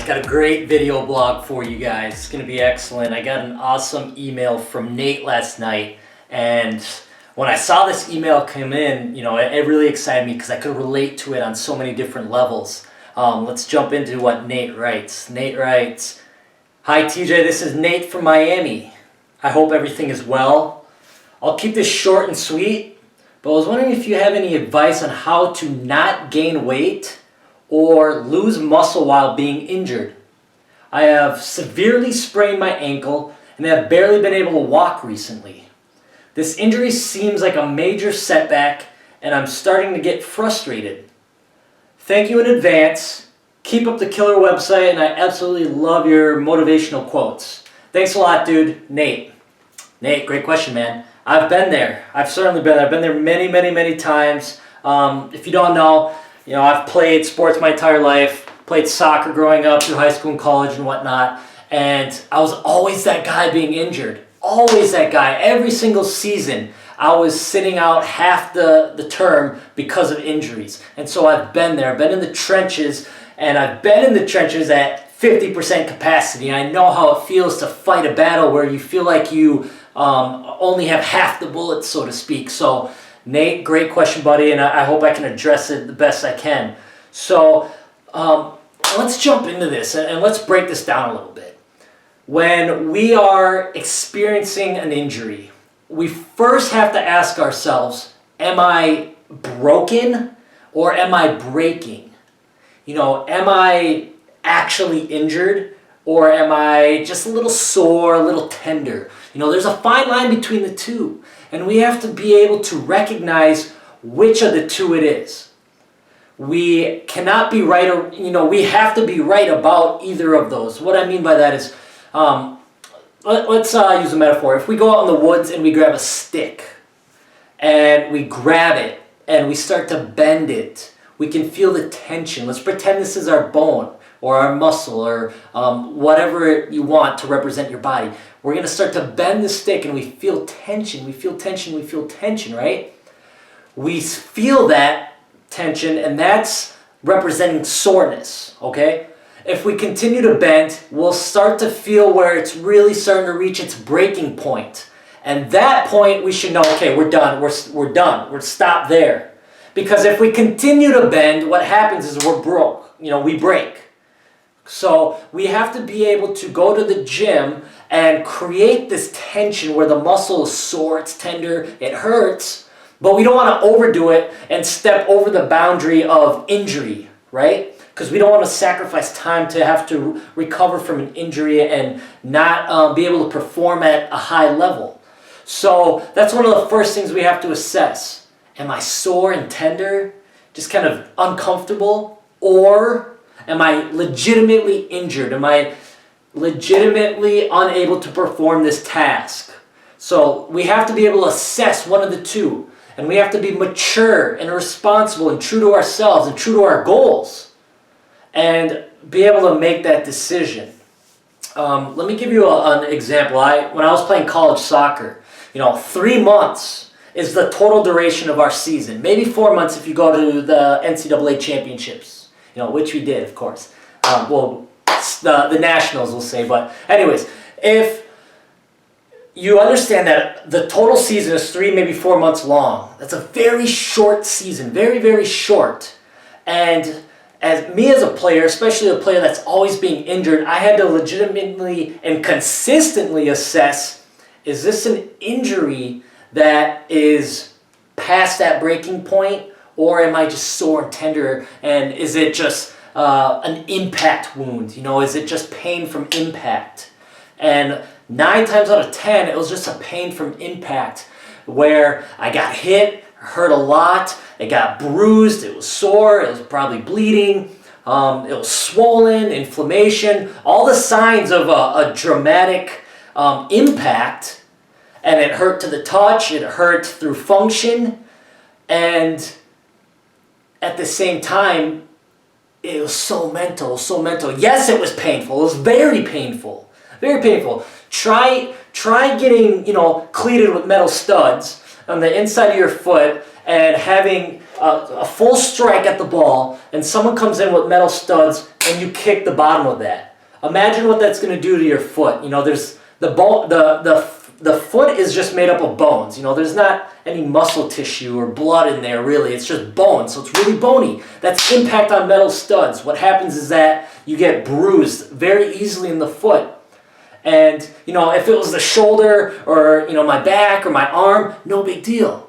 Got a great video blog for you guys. It's going to be excellent. I got an awesome email from Nate last night, and when I saw this email come in, it really excited me because I could relate to it on so many different levels. Let's jump into what Nate writes. Nate writes, "Hi TJ, this is Nate from Miami. I hope everything is well. I'll keep this short and sweet, but I was wondering if you have any advice on how to not gain weight or lose muscle while being injured. I have severely sprained my ankle and have barely been able to walk recently. This injury seems like a major setback and I'm starting to get frustrated. Thank you in advance. Keep up the killer website and I absolutely love your motivational quotes. Thanks a lot, dude." Nate, great question, man. I've been there. I've certainly been there. I've been there many, many, many times. If you don't know, I've played sports my entire life, played soccer growing up through high school and college and whatnot, and I was always that guy being injured. Always that guy. Every single season, I was sitting out half the term because of injuries. And so I've been there. I've been in the trenches, and I've been in the trenches at 50% capacity. I know how it feels to fight a battle where you feel like you only have half the bullets, so to speak. So Nate, great question, buddy, and I hope I can address it the best I can. So let's jump into this and let's break this down a little bit. When we are experiencing an injury, we first have to ask ourselves, am I broken or am I breaking? Am I actually injured or am I just a little sore, a little tender? There's a fine line between the two. And we have to be able to recognize which of the two it is. We cannot be right, or we have to be right about either of those. What I mean by that is, let's use a metaphor. If we go out in the woods and we grab a stick, and we grab it, and we start to bend it, we can feel the tension. Let's pretend this is our bone, or our muscle, or whatever you want to represent your body. We're going to start to bend the stick and we feel tension, we feel tension, right? We feel that tension and that's representing soreness, okay? If we continue to bend, we'll start to feel where it's really starting to reach its breaking point. And that point we should know, okay, we're done, we're stopped there. Because if we continue to bend, what happens is we're broke, we break. So we have to be able to go to the gym and create this tension where the muscle is sore, it's tender, it hurts, but we don't want to overdo it and step over the boundary of injury, right? Because we don't want to sacrifice time to have to recover from an injury and not be able to perform at a high level. So that's one of the first things we have to assess. Am I sore and tender, just kind of uncomfortable, or am I legitimately injured? Am I legitimately unable to perform this task? So we have to be able to assess one of the two. And we have to be mature and responsible and true to ourselves and true to our goals. And be able to make that decision. Let me give you an example. When I was playing college soccer, 3 months is the total duration of our season. Maybe 4 months if you go to the NCAA championships. Which we did, of course. The Nationals, we'll say. But anyways, if you understand that the total season is 3, maybe 4 months long, that's a very short season, very, very short. And as a player, especially a player that's always being injured, I had to legitimately and consistently assess, is this an injury that is past that breaking point? Or am I just sore and tender, and is it just an impact wound? Is it just pain from impact? And 9 times out of 10, it was just a pain from impact where I got hit, hurt a lot, it got bruised, it was sore, it was probably bleeding, it was swollen, inflammation, all the signs of a dramatic impact, and it hurt to the touch, it hurt through function, and at the same time, it was so mental. Yes, it was painful. It was very painful. Very painful. Try getting, cleated with metal studs on the inside of your foot and having a full strike at the ball, and someone comes in with metal studs and you kick the bottom of that. Imagine what that's going to do to your foot. You know, there's the foot is just made up of bones. You know, there's not any muscle tissue or blood in there really. It's just bone, so it's really bony. That's impact on metal studs. What happens is that you get bruised very easily in the foot. And, you know, if it was the shoulder or, you know, my back or my arm, no big deal.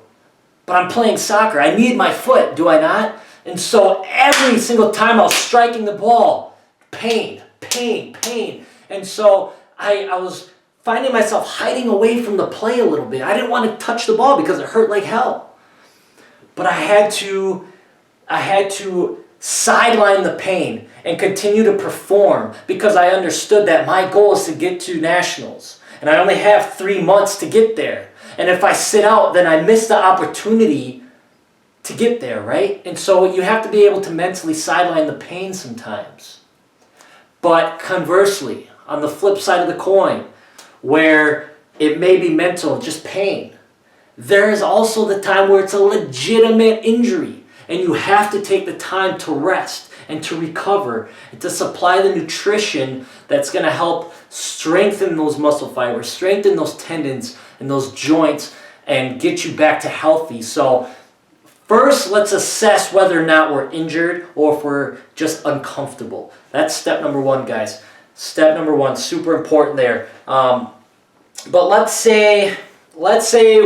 But I'm playing soccer. I need my foot, do I not? And so every single time I was striking the ball, pain, pain, pain. And so I was finding myself hiding away from the play a little bit. I didn't want to touch the ball because it hurt like hell. But I had to sideline the pain and continue to perform because I understood that my goal is to get to nationals. And I only have 3 months to get there. And if I sit out, then I miss the opportunity to get there, right? And so you have to be able to mentally sideline the pain sometimes. But conversely, on the flip side of the coin, where it may be mental, just pain, there is also the time where it's a legitimate injury. And you have to take the time to rest and to recover and to supply the nutrition that's going to help strengthen those muscle fibers, strengthen those tendons and those joints, and get you back to healthy. So first, let's assess whether or not we're injured or if we're just uncomfortable. That's step number one, guys. Step number one, super important there. But let's say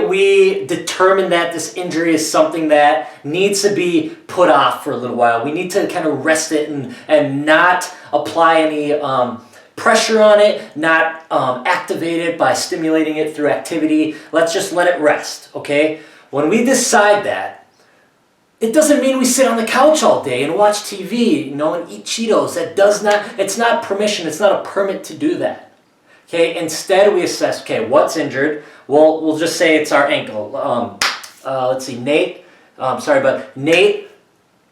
we determine that this injury is something that needs to be put off for a little while. We need to kind of rest it and not apply any pressure on it, not activate it by stimulating it through activity. Let's just let it rest, okay? When we decide that, it doesn't mean we sit on the couch all day and watch TV, you know, and eat Cheetos. It's not permission, it's not a permit to do that. Okay, instead we assess, okay, what's injured? We'll just say it's our ankle. Let's see, Nate,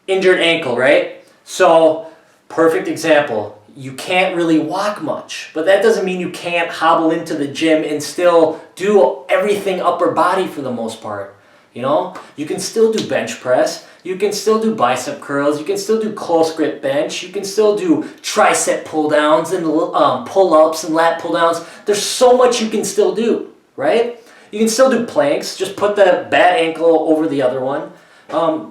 injured ankle, right? So, perfect example. You can't really walk much, but that doesn't mean you can't hobble into the gym and still do everything upper body for the most part. You know, you can still do bench press, you can still do bicep curls, you can still do close grip bench, you can still do tricep pull downs and pull-ups and lat pull downs. There's so much you can still do, right? You can still do planks, just put the bad ankle over the other one.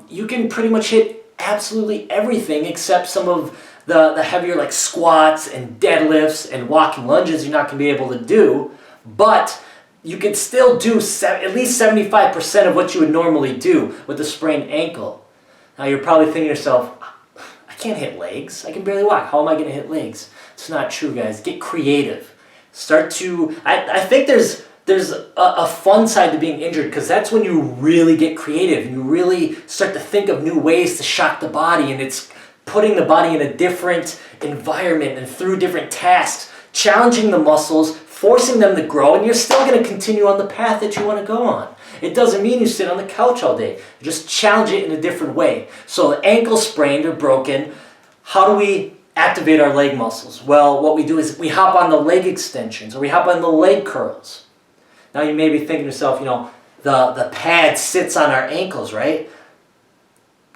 You can pretty much hit absolutely everything except some of the heavier like squats and deadlifts and walking lunges you're not going to be able to do, but you can still do at least 75% of what you would normally do with a sprained ankle. Now you're probably thinking to yourself, I can't hit legs. I can barely walk. How am I going to hit legs? It's not true, guys. Get creative. I think there's a fun side to being injured because that's when you really get creative and you really start to think of new ways to shock the body, and it's putting the body in a different environment and through different tasks, challenging the muscles, forcing them to grow, and you're still going to continue on the path that you want to go on. It doesn't mean you sit on the couch all day. You just challenge it in a different way. So the ankle sprained or broken, how do we activate our leg muscles? Well, what we do is we hop on the leg extensions or we hop on the leg curls. Now you may be thinking to yourself, you know, the pad sits on our ankles, right?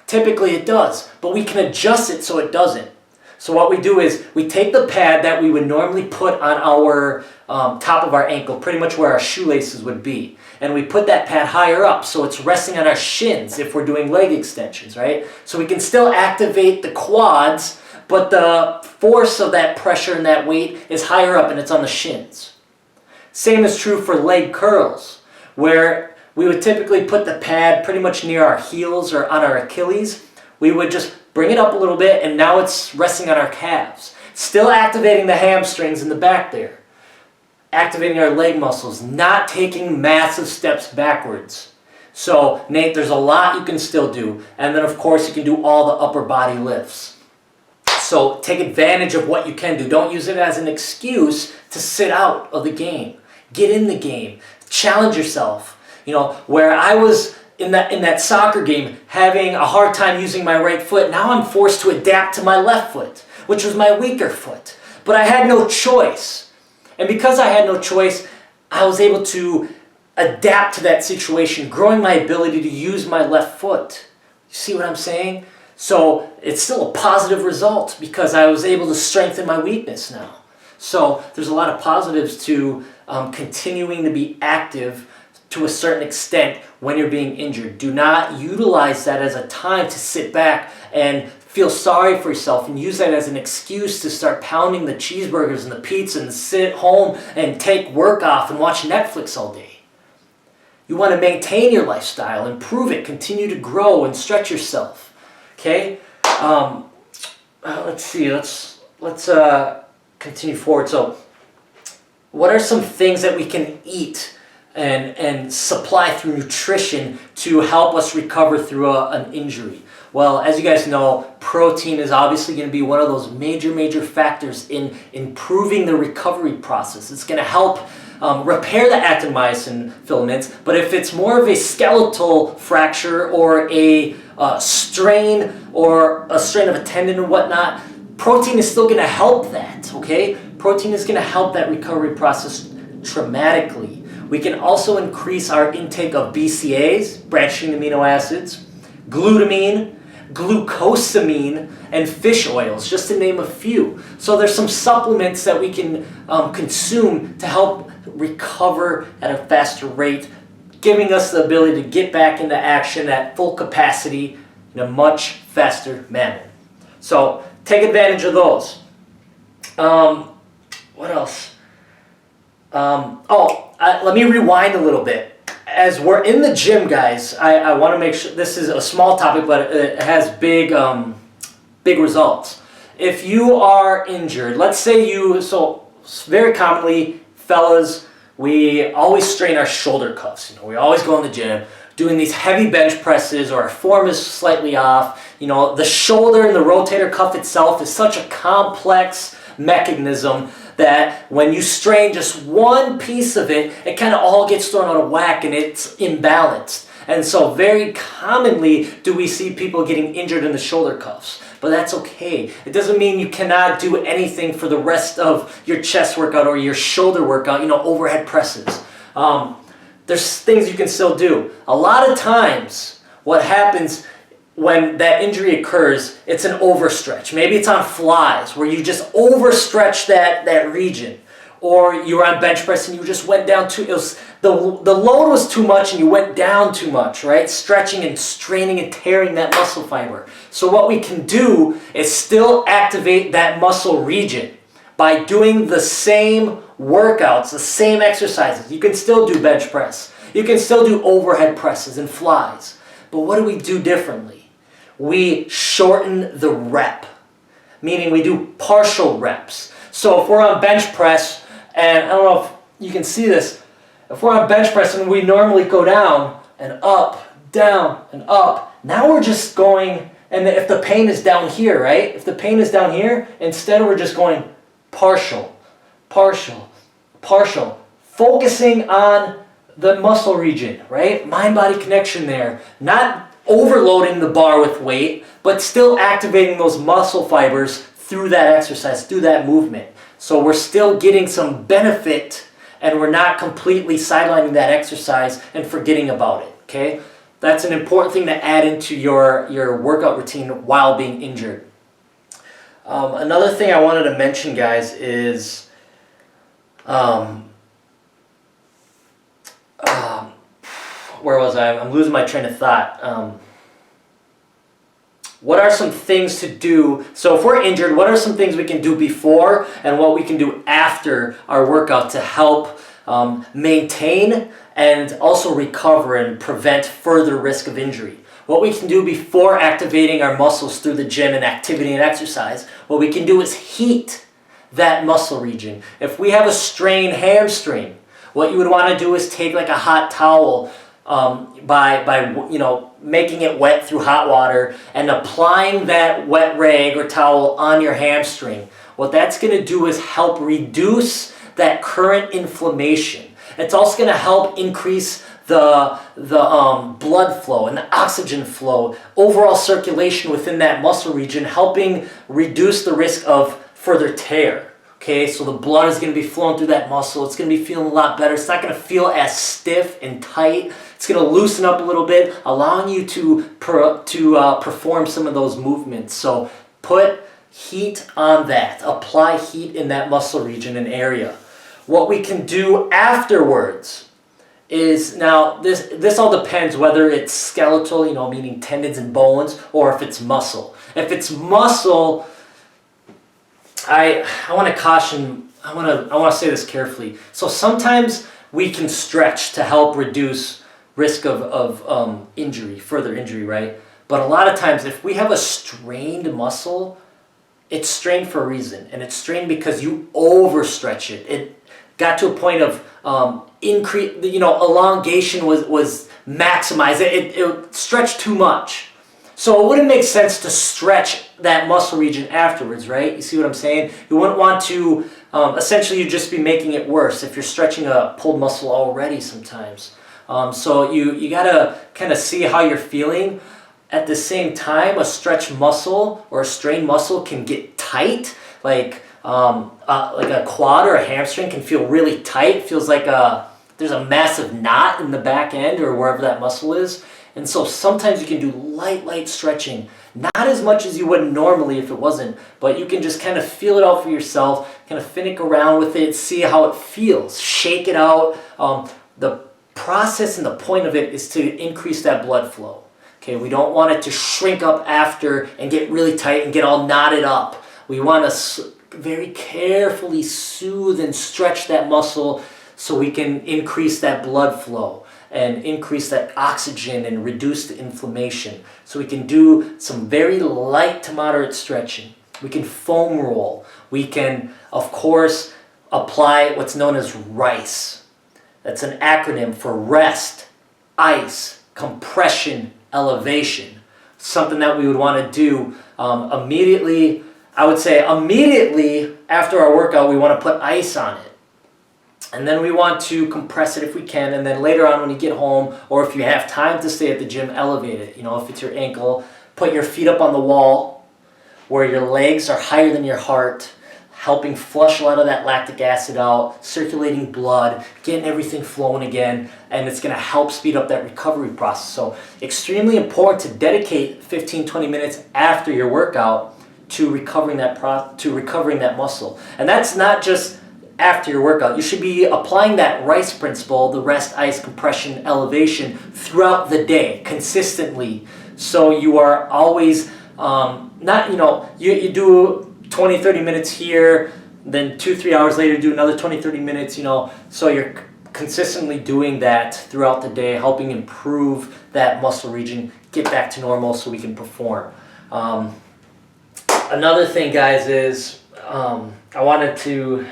Typically it does, but we can adjust it so it doesn't. So what we do is we take the pad that we would normally put on our top of our ankle, pretty much where our shoelaces would be, and we put that pad higher up so it's resting on our shins if we're doing leg extensions, right? So we can still activate the quads, but the force of that pressure and that weight is higher up and it's on the shins. Same is true for leg curls, where we would typically put the pad pretty much near our heels or on our Achilles. We would just bring it up a little bit, and now it's resting on our calves. Still activating the hamstrings in the back there. Activating our leg muscles, not taking massive steps backwards. So, Nate, there's a lot you can still do. And then, of course, you can do all the upper body lifts. So, take advantage of what you can do. Don't use it as an excuse to sit out of the game. Get in the game. Challenge yourself. You know, where I was in that soccer game having a hard time using my right foot, now I'm forced to adapt to my left foot, which was my weaker foot. But I had no choice. And because I had no choice, I was able to adapt to that situation, growing my ability to use my left foot. You see what I'm saying? So it's still a positive result because I was able to strengthen my weakness now. So there's a lot of positives to continuing to be active to a certain extent when you're being injured. Do not utilize that as a time to sit back and feel sorry for yourself and use that as an excuse to start pounding the cheeseburgers and the pizza and sit home and take work off and watch Netflix all day. You want to maintain your lifestyle, improve it, continue to grow and stretch yourself. Okay? Let's see. Let's continue forward. So, what are some things that we can eat and supply through nutrition to help us recover through an injury? Well, as you guys know, protein is obviously going to be one of those major factors in improving the recovery process. It's going to help repair the actin-myosin filaments, but if it's more of a skeletal fracture or a strain of a tendon or whatnot, protein is still going to help that, okay? Protein is going to help that recovery process dramatically. We can also increase our intake of BCAAs, branched-chain amino acids, glutamine, glucosamine, and fish oils, just to name a few. So there's some supplements that we can consume to help recover at a faster rate, giving us the ability to get back into action at full capacity in a much faster manner. So take advantage of those. What else? Let me rewind a little bit. As we're in the gym, guys, I want to make sure this is a small topic, but it has big results. If you are injured, let's say so very commonly, fellas, we always strain our shoulder cuffs. We always go in the gym doing these heavy bench presses, or our form is slightly off. The shoulder and the rotator cuff itself is such a complex mechanism that when you strain just one piece of it, it kind of all gets thrown out of whack and it's imbalanced. And so very commonly do we see people getting injured in the shoulder cuffs. But that's okay. It doesn't mean you cannot do anything for the rest of your chest workout or your shoulder workout, overhead presses. There's things you can still do. A lot of times what happens when that injury occurs, it's an overstretch. Maybe it's on flies where you just overstretch that region. Or you were on bench press and you just went down the load was too much and you went down too much, right? Stretching and straining and tearing that muscle fiber. So what we can do is still activate that muscle region by doing the same workouts, the same exercises. You can still do bench press. You can still do overhead presses and flies. But what do we do differently? We shorten the rep, meaning we do partial reps. So if we're on bench press, and I don't know if you can see this, if we're on bench press and we normally go down and up, down and up, now we're just going, and if the pain is down here, right? If the pain is down here, instead we're just going partial, partial, partial, focusing on the muscle region, right? Mind-body connection there. Not overloading the bar with weight, but still activating those muscle fibers through that exercise, through that movement. So we're still getting some benefit and we're not completely sidelining that exercise and forgetting about it, okay? That's an important thing to add into your workout routine while being injured. Another thing I wanted to mention, guys, is where was I? I'm losing my train of thought. What are some things to do? So if we're injured, what are some things we can do before and what we can do after our workout to help maintain and also recover and prevent further risk of injury? What we can do before activating our muscles through the gym and activity and exercise, what we can do is heat that muscle region. If we have a strained hamstring, what you would want to do is take like a hot towel by making it wet through hot water and applying that wet rag or towel on your hamstring. What that's going to do is help reduce that current inflammation. It's also going to help increase the blood flow and the oxygen flow, overall circulation within that muscle region, helping reduce the risk of further tear. Okay, so the blood is going to be flowing through that muscle. It's going to be feeling a lot better. It's not going to feel as stiff and tight. It's going to loosen up a little bit, allowing you to perform some of those movements. So put heat on that. Apply heat in that muscle region and area. What we can do afterwards is, now this all depends whether it's skeletal, meaning tendons and bones, or if it's muscle. If it's muscle, I want to caution, I want to say this carefully. So sometimes we can stretch to help reduce risk of injury, further injury, right? But a lot of times if we have a strained muscle, it's strained for a reason, and it's strained because you overstretch it. It got to a point of elongation was maximized. It stretched too much. So it wouldn't make sense to stretch that muscle region afterwards, right? You see what I'm saying? You wouldn't want to, essentially you'd just be making it worse if you're stretching a pulled muscle already sometimes. So you gotta kind of see how you're feeling. At the same time, a stretched muscle or a strained muscle can get tight, like a quad or a hamstring can feel really tight. It feels like there's a massive knot in the back end or wherever that muscle is. And so sometimes you can do light stretching, not as much as you would normally if it wasn't, but you can just kind of feel it out for yourself, kind of finick around with it, see how it feels, shake it out. The process and the point of it is to increase that blood flow. Okay, we don't want it to shrink up after and get really tight and get all knotted up. We want to very carefully soothe and stretch that muscle so we can increase that blood flow and increase that oxygen and reduce the inflammation. So we can do some very light to moderate stretching. We can foam roll. We can, of course, apply what's known as RICE. That's an acronym for rest, ice, compression, elevation. Something that we would want to do immediately. I would say immediately after our workout, we want to put ice on it. And then we want to compress it if we can. And then later on when you get home, or if you have time to stay at the gym, elevate it. If it's your ankle, put your feet up on the wall where your legs are higher than your heart, helping flush a lot of that lactic acid out, circulating blood, getting everything flowing again, and it's going to help speed up that recovery process. So extremely important to dedicate 15-20 minutes after your workout to recovering that muscle. And that's not just after your workout. You should be applying that RICE principle, the rest, ice, compression, elevation, throughout the day, consistently. So you are always, you do 20-30 minutes here, then 2-3 hours later do another 20-30 minutes, so you're consistently doing that throughout the day, helping improve that muscle region, get back to normal so we can perform. Another thing, guys, is I want to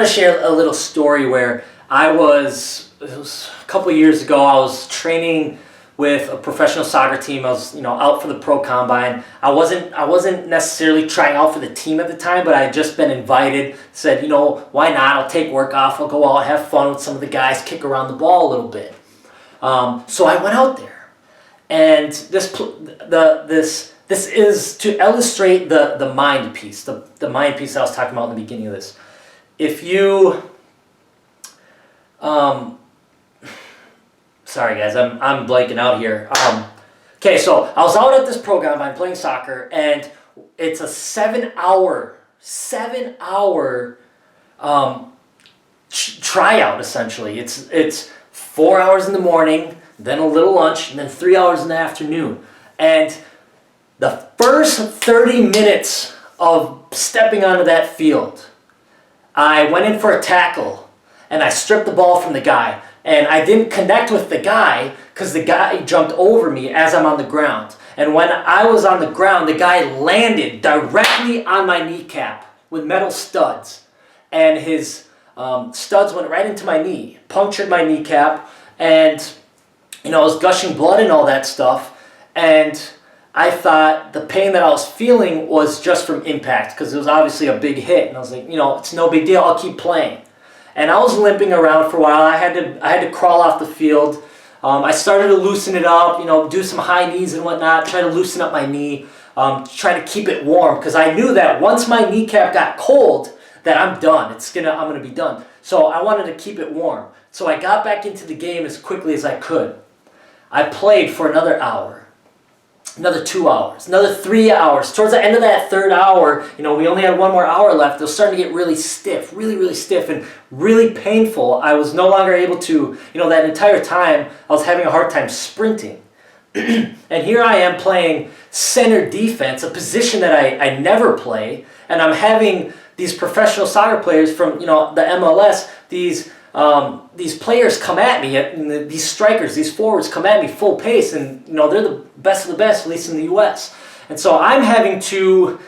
share a little story where it was a couple years ago. I was training with a professional soccer team. I was, out for the pro combine. I wasn't necessarily trying out for the team at the time, but I had just been invited. Said, why not? I'll take work off. I'll go out, have fun with some of the guys, kick around the ball a little bit. So I went out there, and this is to illustrate the mind piece, the mind piece I was talking about in the beginning of this. If you sorry guys, I'm blanking out here. Okay, so I was out at this program. I'm playing soccer, and it's a 7-hour tryout essentially. It's 4 hours in the morning, then a little lunch, and then 3 hours in the afternoon. And the first 30 minutes of stepping onto that field, I went in for a tackle, and I stripped the ball from the guy. And I didn't connect with the guy because the guy jumped over me as I'm on the ground. And when I was on the ground, the guy landed directly on my kneecap with metal studs. And his studs went right into my knee, punctured my kneecap, and I was gushing blood and all that stuff. And I thought the pain that I was feeling was just from impact because it was obviously a big hit. And I was like, it's no big deal. I'll keep playing. And I was limping around for a while. I had to crawl off the field. I started to loosen it up, do some high knees and whatnot, try to loosen up my knee, try to keep it warm, because I knew that once my kneecap got cold, that I'm done. I'm gonna be done. So I wanted to keep it warm. So I got back into the game as quickly as I could. I played for another hour, another 2 hours, another 3 hours. Towards the end of that third hour, we only had one more hour left. It was starting to get really stiff, really, really stiff and really painful. I was no longer able to, that entire time, I was having a hard time sprinting. And here I am playing center defense, a position that I never play, and I'm having these professional soccer players from, the MLS, these players come at me, these strikers, these forwards come at me full pace, and they're the best of the best, at least in the U.S. And so I'm having to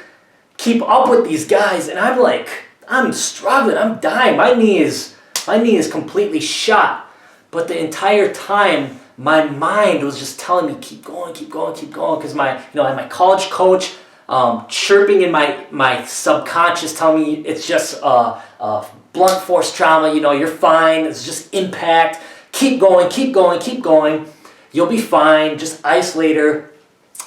keep up with these guys, and I'm struggling, I'm dying. My knee is completely shot. But the entire time, my mind was just telling me, keep going, keep going, keep going, because my college coach chirping in my subconscious, telling me it's just blunt force trauma, you're fine, it's just impact, keep going, keep going, keep going, you'll be fine, just ice later.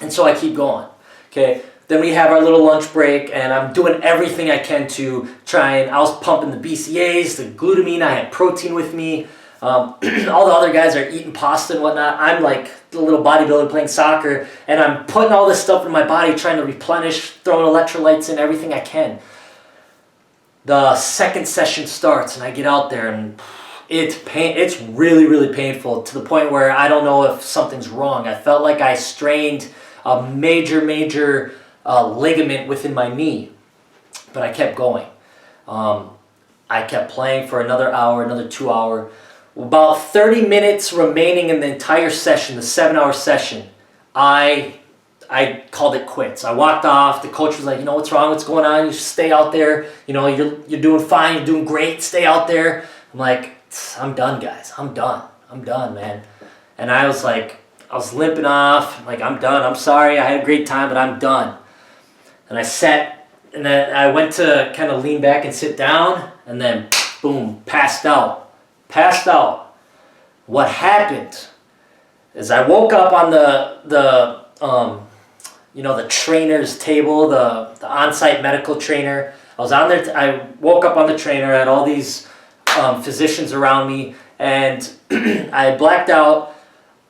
And so I keep going, okay? Then we have our little lunch break, and I'm doing everything I can to try, and I was pumping the BCAAs, the glutamine, I had protein with me. All the other guys are eating pasta and whatnot. I'm like the little bodybuilder playing soccer, and I'm putting all this stuff in my body, trying to replenish, throwing electrolytes in, everything I can. The second session starts, and I get out there, and it's really, really painful, to the point where I don't know if something's wrong. I felt like I strained a major ligament within my knee, but I kept going. I kept playing for another hour, another 2 hour. About 30 minutes remaining in the entire session, the 7-hour session, I called it quits. I walked off. The coach was like, what's wrong? What's going on? You should stay out there. You're doing fine. You're doing great. Stay out there. I'm like, I'm done, guys. I'm done. I'm done, man. And I was limping off. Like, I'm done. I'm sorry. I had a great time, but I'm done. And I sat, and then I went to kind of lean back and sit down, and then, boom, passed out. What happened is I woke up on the trainer's table, the on-site medical trainer. I was on there. I woke up on the trainer. I had all these physicians around me, and I blacked out.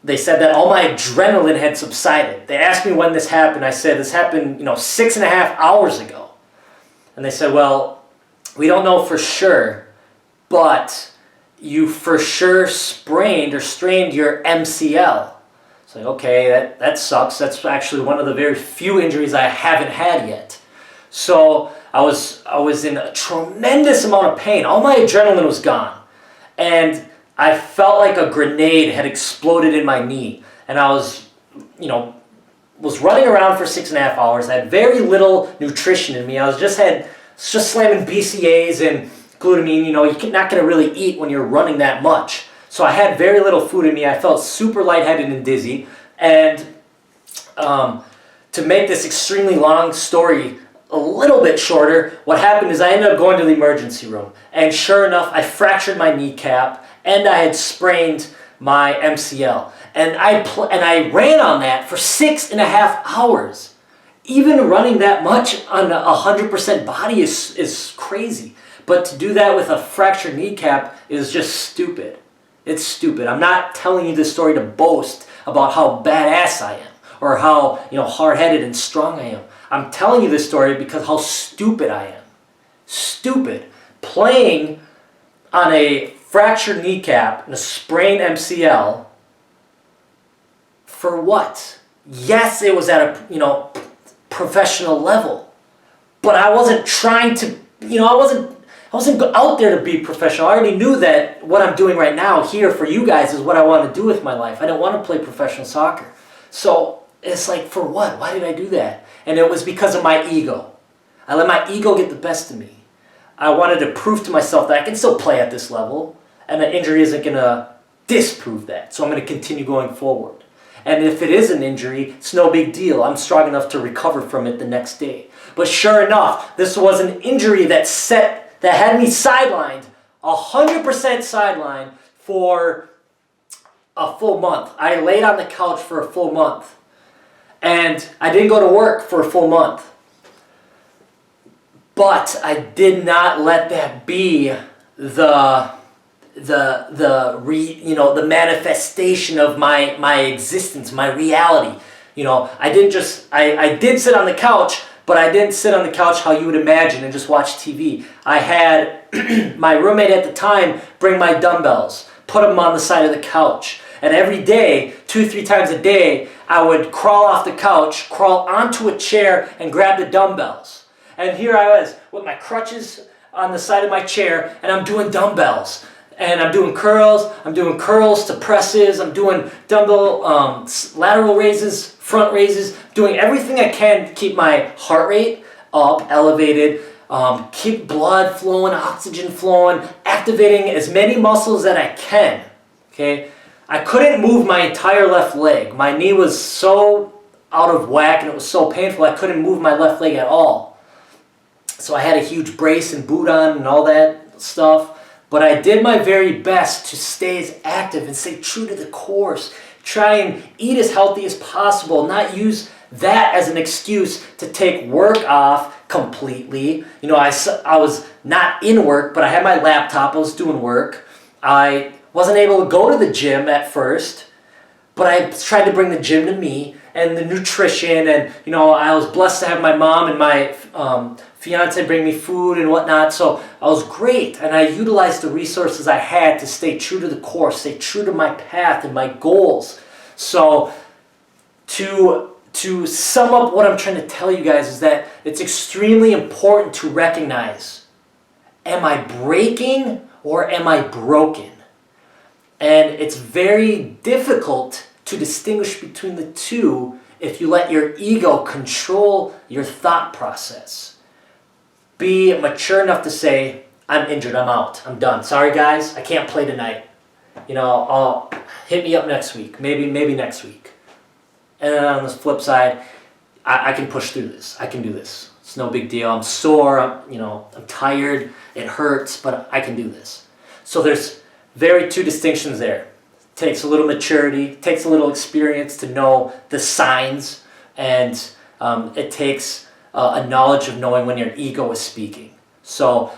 They said that all my adrenaline had subsided. They asked me when this happened. I said, this happened, 6.5 hours ago. And they said, well, we don't know for sure, but you for sure sprained or strained your MCL. It's like, okay, that sucks. That's actually one of the very few injuries I haven't had yet. So I was in a tremendous amount of pain. All my adrenaline was gone. And I felt like a grenade had exploded in my knee. And I was running around for 6.5 hours. I had very little nutrition in me. I was just slamming BCAAs and glutamine. You're not going to really eat when you're running that much. So I had very little food in me. I felt super lightheaded and dizzy. And to make this extremely long story a little bit shorter, what happened is I ended up going to the emergency room. And sure enough, I fractured my kneecap, and I had sprained my MCL. And I ran on that for 6.5 hours. Even running that much on a 100% body is crazy. But to do that with a fractured kneecap is just stupid. It's stupid. I'm not telling you this story to boast about how badass I am or how hard-headed and strong I am. I'm telling you this story because how stupid I am. Stupid. Playing on a fractured kneecap and a sprained MCL for what? Yes, it was at a professional level, but I wasn't trying to. I wasn't out there to be professional. I already knew that what I'm doing right now here for you guys is what I want to do with my life. I don't want to play professional soccer. So it's like, for what? Why did I do that? And it was because of my ego. I let my ego get the best of me. I wanted to prove to myself that I can still play at this level, and the injury isn't going to disprove that. So I'm going to continue going forward. And if it is an injury, it's no big deal. I'm strong enough to recover from it the next day. But sure enough, this was an injury that had me sidelined, 100% sidelined for a full month. I laid on the couch for a full month. And I didn't go to work for a full month. But I did not let that be the manifestation of my existence, my reality. I didn't just, I did sit on the couch, but I didn't sit on the couch how you would imagine and just watch TV. I had my roommate at the time bring my dumbbells, put them on the side of the couch. And every day, 2-3 times a day, I would crawl off the couch, crawl onto a chair, and grab the dumbbells. And here I was with my crutches on the side of my chair, and I'm doing dumbbells. And I'm doing curls to presses, I'm doing dumbbell lateral raises, front raises, doing everything I can to keep my heart rate up, elevated, keep blood flowing, oxygen flowing, activating as many muscles that I can, okay? I couldn't move my entire left leg. My knee was so out of whack and it was so painful I couldn't move my left leg at all. So I had a huge brace and boot on and all that stuff. But I did my very best to stay as active and stay true to the course. Try and eat as healthy as possible, not use that as an excuse to take work off completely. I was not in work, but I had my laptop, I was doing work. I wasn't able to go to the gym at first, but I tried to bring the gym to me and the nutrition, and I was blessed to have my mom and my fiance bring me food and whatnot, so I was great, and I utilized the resources I had to stay true to the course, stay true to my path and my goals. So to sum up what I'm trying to tell you guys is that it's extremely important to recognize, am I breaking or am I broken? And it's very difficult to distinguish between the two if you let your ego control your thought process. Be mature enough to say, I'm injured, I'm out, I'm done. Sorry guys, I can't play tonight. I'll hit me up next week, maybe next week. And then on the flip side, I can push through this. I can do this. It's no big deal. I'm sore, I'm tired, it hurts, but I can do this. So there's two distinctions there. It takes a little maturity, takes a little experience to know the signs, and it takes a knowledge of knowing when your ego is speaking. So,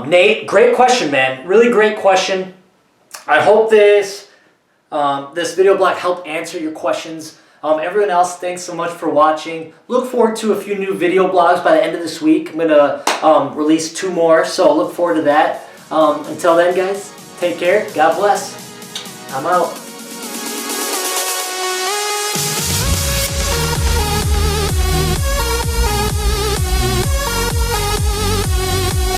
Nate, great question, man. Really great question. I hope this video blog helped answer your questions. Everyone else, thanks so much for watching. Look forward to a few new video blogs by the end of this week. I'm going to release 2 more, so look forward to that. Until then, guys, take care. God bless. I'm out.